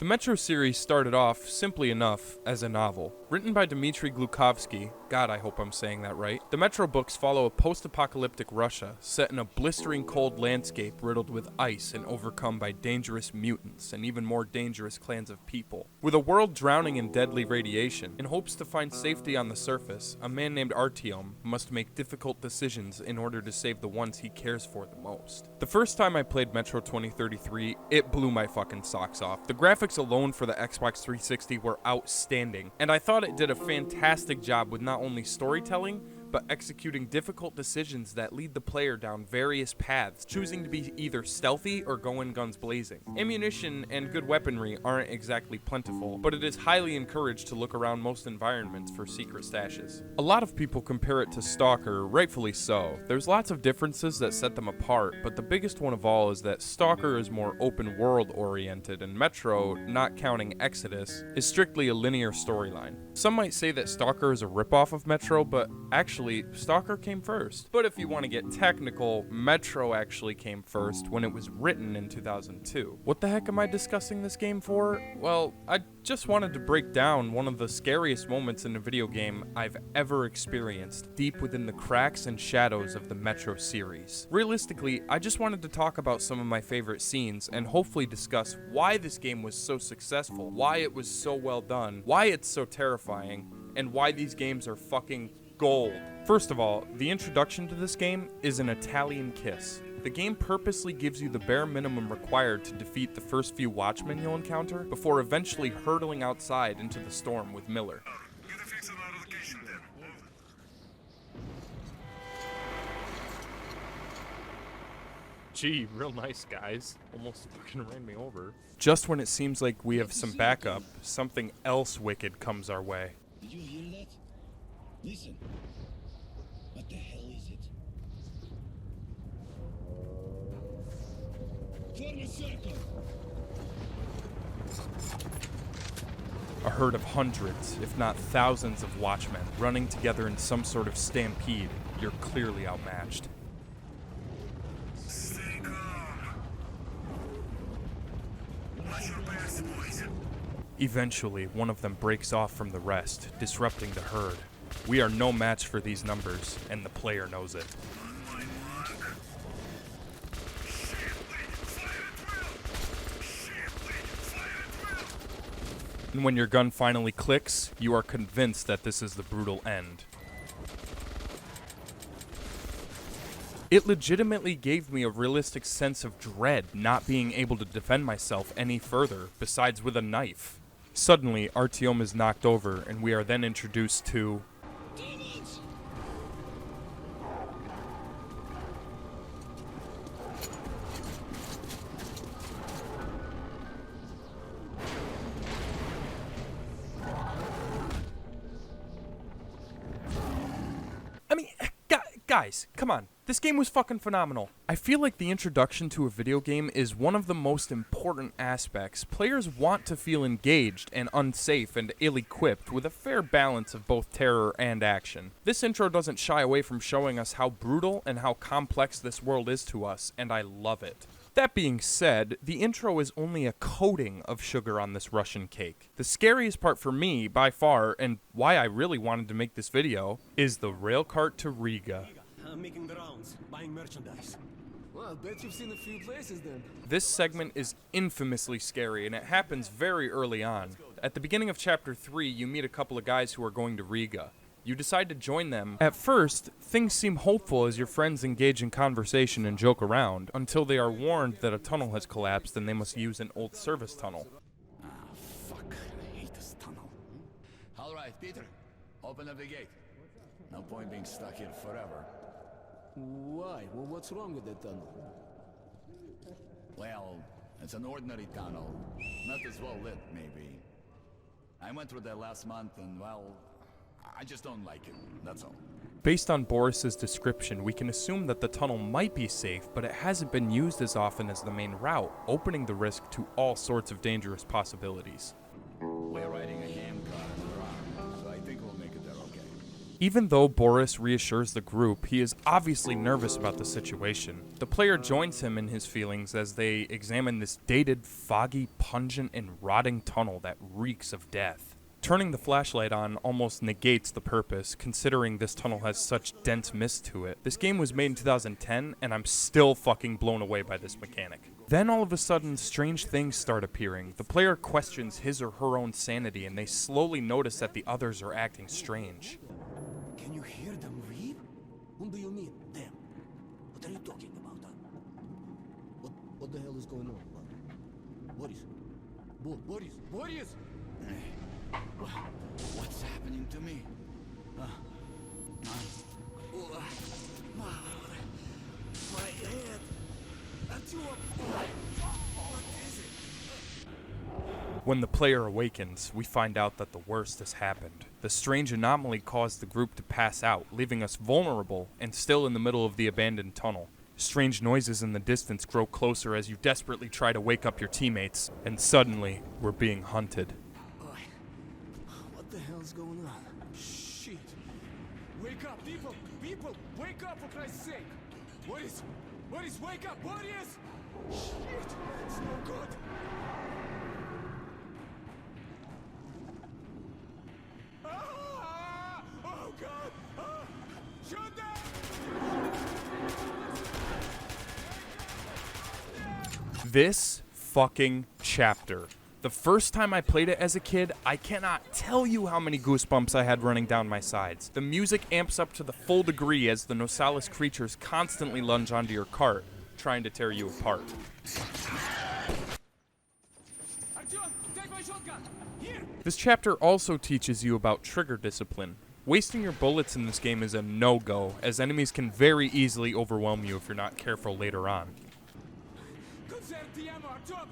The Metro series started off, simply enough, as a novel. Written by Dmitry Glukovsky, God, I hope I'm saying that right, the Metro books follow a post-apocalyptic Russia set in a blistering cold landscape riddled with ice and overcome by dangerous mutants and even more dangerous clans of people. With a world drowning in deadly radiation, in hopes to find safety on the surface, a man named Artyom must make difficult decisions in order to save the ones he cares for the most. The first time I played Metro 2033, it blew my fucking socks off. The graphics alone for the Xbox 360 were outstanding, and I thought it did a fantastic job with not only storytelling, but executing difficult decisions that lead the player down various paths, choosing to be either stealthy or go in guns blazing. Ammunition and good weaponry aren't exactly plentiful, but it is highly encouraged to look around most environments for secret stashes. A lot of people compare it to S.T.A.L.K.E.R, rightfully so. There's lots of differences that set them apart, but the biggest one of all is that S.T.A.L.K.E.R is more open world oriented, and Metro, not counting Exodus, is strictly a linear storyline. Some might say that S.T.A.L.K.E.R is a ripoff of Metro, but actually, S.T.A.L.K.E.R came first. But if you want to get technical, Metro actually came first when it was written in 2002. What the heck am I discussing this game for? Well, I just wanted to break down one of the scariest moments in a video game I've ever experienced, deep within the cracks and shadows of the Metro series. Realistically, I just wanted to talk about some of my favorite scenes and hopefully discuss why this game was so successful, why it was so well done, why it's so terrifying, and why these games are fucking gold. First of all, the introduction to this game is an Italian kiss. The game purposely gives you the bare minimum required to defeat the first few Watchmen you'll encounter, before eventually hurtling outside into the storm with Miller. Gee, real nice guys. Almost fucking ran me over. Just when it seems like we have some backup, something else wicked comes our way. Did you hear that? Listen. What the hell is it? Form a circle! A herd of hundreds, if not thousands of Watchmen running together in some sort of stampede. You're clearly outmatched. Stay calm. Watch your backs, boys. Eventually, one of them breaks off from the rest, disrupting the herd. We are no match for these numbers, and the player knows it. On my mark. Shit, wait, fire at will! Shit, wait, fire at will! And when your gun finally clicks, you are convinced that this is the brutal end. It legitimately gave me a realistic sense of dread not being able to defend myself any further, besides with a knife. Suddenly, Artyom is knocked over, and we are then introduced to Demons! I mean, guys, come on. This game was fucking phenomenal. I feel like the introduction to a video game is one of the most important aspects. Players want to feel engaged and unsafe and ill-equipped with a fair balance of both terror and action. This intro doesn't shy away from showing us how brutal and how complex this world is to us, and I love it. That being said, the intro is only a coating of sugar on this Russian cake. The scariest part for me, by far, and why I really wanted to make this video, is the railcart to Riga. I'm making the rounds, buying merchandise. Well, I bet you've seen a few places then. This segment is infamously scary, and it happens very early on. At the beginning of Chapter 3, you meet a couple of guys who are going to Riga. You decide to join them. At first, things seem hopeful as your friends engage in conversation and joke around, until they are warned that a tunnel has collapsed and they must use an old service tunnel. Ah, fuck. I hate this tunnel. All right, Peter. Open up the gate. No point being stuck here forever. Why? Well, what's wrong with that tunnel? Well, it's an ordinary tunnel. Not as well lit, maybe. I went through that last month and, well, I just don't like it. That's all. Based on Boris's description, we can assume that the tunnel might be safe, but it hasn't been used as often as the main route, opening the risk to all sorts of dangerous possibilities. We're riding a ham car in the round, so I think we'll make it there okay. Even though Boris reassures the group, he is obviously nervous about the situation. The player joins him in his feelings as they examine this dated, foggy, pungent, and rotting tunnel that reeks of death. Turning the flashlight on almost negates the purpose, considering this tunnel has such dense mist to it. This game was made in 2010, and I'm still fucking blown away by this mechanic. Then all of a sudden, strange things start appearing. The player questions his or her own sanity, and they slowly notice that the others are acting strange. Can you hear them weep? Whom do you mean, them? What are you talking about? What the hell is going on? Boris? Boris? What's happening to me? My head! Artyom! What is it? When the player awakens, we find out that the worst has happened. The strange anomaly caused the group to pass out, leaving us vulnerable and still in the middle of the abandoned tunnel. Strange noises in the distance grow closer as you desperately try to wake up your teammates, and suddenly, we're being hunted. What the hell's going on? Shit! Wake up, people! People! Wake up, for Christ's sake! Boris, wake up! Boris! Shit! It's no good! Oh God! Shoot them! This fucking chapter. The first time I played it as a kid, I cannot tell you how many goosebumps I had running down my sides. The music amps up to the full degree as the Nosalis creatures constantly lunge onto your cart, trying to tear you apart. Artyom, take my shotgun! Here! This chapter also teaches you about trigger discipline. Wasting your bullets in this game is a no-go, as enemies can very easily overwhelm you if you're not careful later on. Conserve the ammo, Artyom!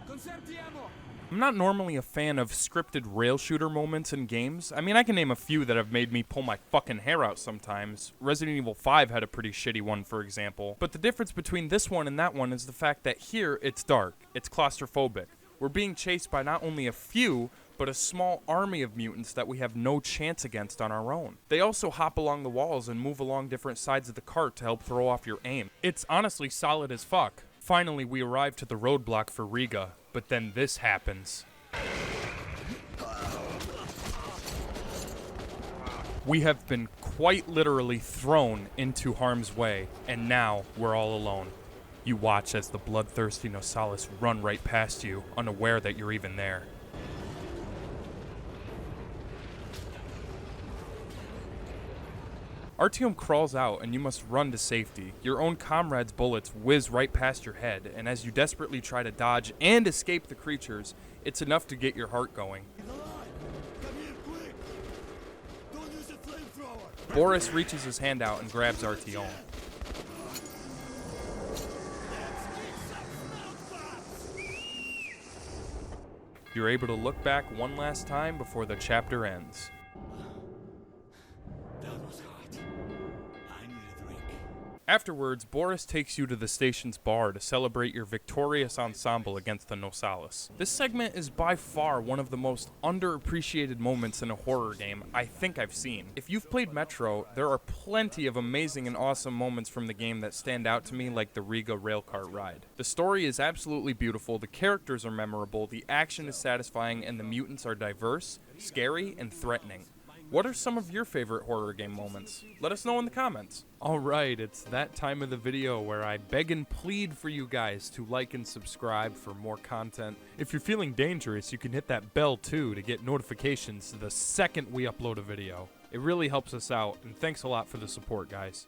Conserve the ammo! I'm not normally a fan of scripted rail shooter moments in games. I mean, I can name a few that have made me pull my fucking hair out sometimes. Resident Evil 5 had a pretty shitty one, for example. But the difference between this one and that one is the fact that here, it's dark. It's claustrophobic. We're being chased by not only a few, but a small army of mutants that we have no chance against on our own. They also hop along the walls and move along different sides of the cart to help throw off your aim. It's honestly solid as fuck. Finally, we arrive to the roadblock for Riga, but then this happens. We have been quite literally thrown into harm's way, and now we're all alone. You watch as the bloodthirsty Nosalis run right past you, unaware that you're even there. Artyom crawls out and you must run to safety. Your own comrade's bullets whiz right past your head, and as you desperately try to dodge and escape the creatures, it's enough to get your heart going. Come here, quick! Don't use a flamethrower! Boris reaches his hand out and grabs Artyom. You're able to look back one last time before the chapter ends. That was hot. I need a drink. Afterwards, Boris takes you to the station's bar to celebrate your victorious ensemble against the Nosalis. This segment is by far one of the most underappreciated moments in a horror game I think I've seen. If you've played Metro, there are plenty of amazing and awesome moments from the game that stand out to me, like the Riga railcart ride. The story is absolutely beautiful, the characters are memorable, the action is satisfying, and the mutants are diverse, scary, and threatening. What are some of your favorite horror game moments? Let us know in the comments. Alright, it's that time of the video where I beg and plead for you guys to like and subscribe for more content. If you're feeling dangerous, you can hit that bell too to get notifications the second we upload a video. It really helps us out, and thanks a lot for the support, guys.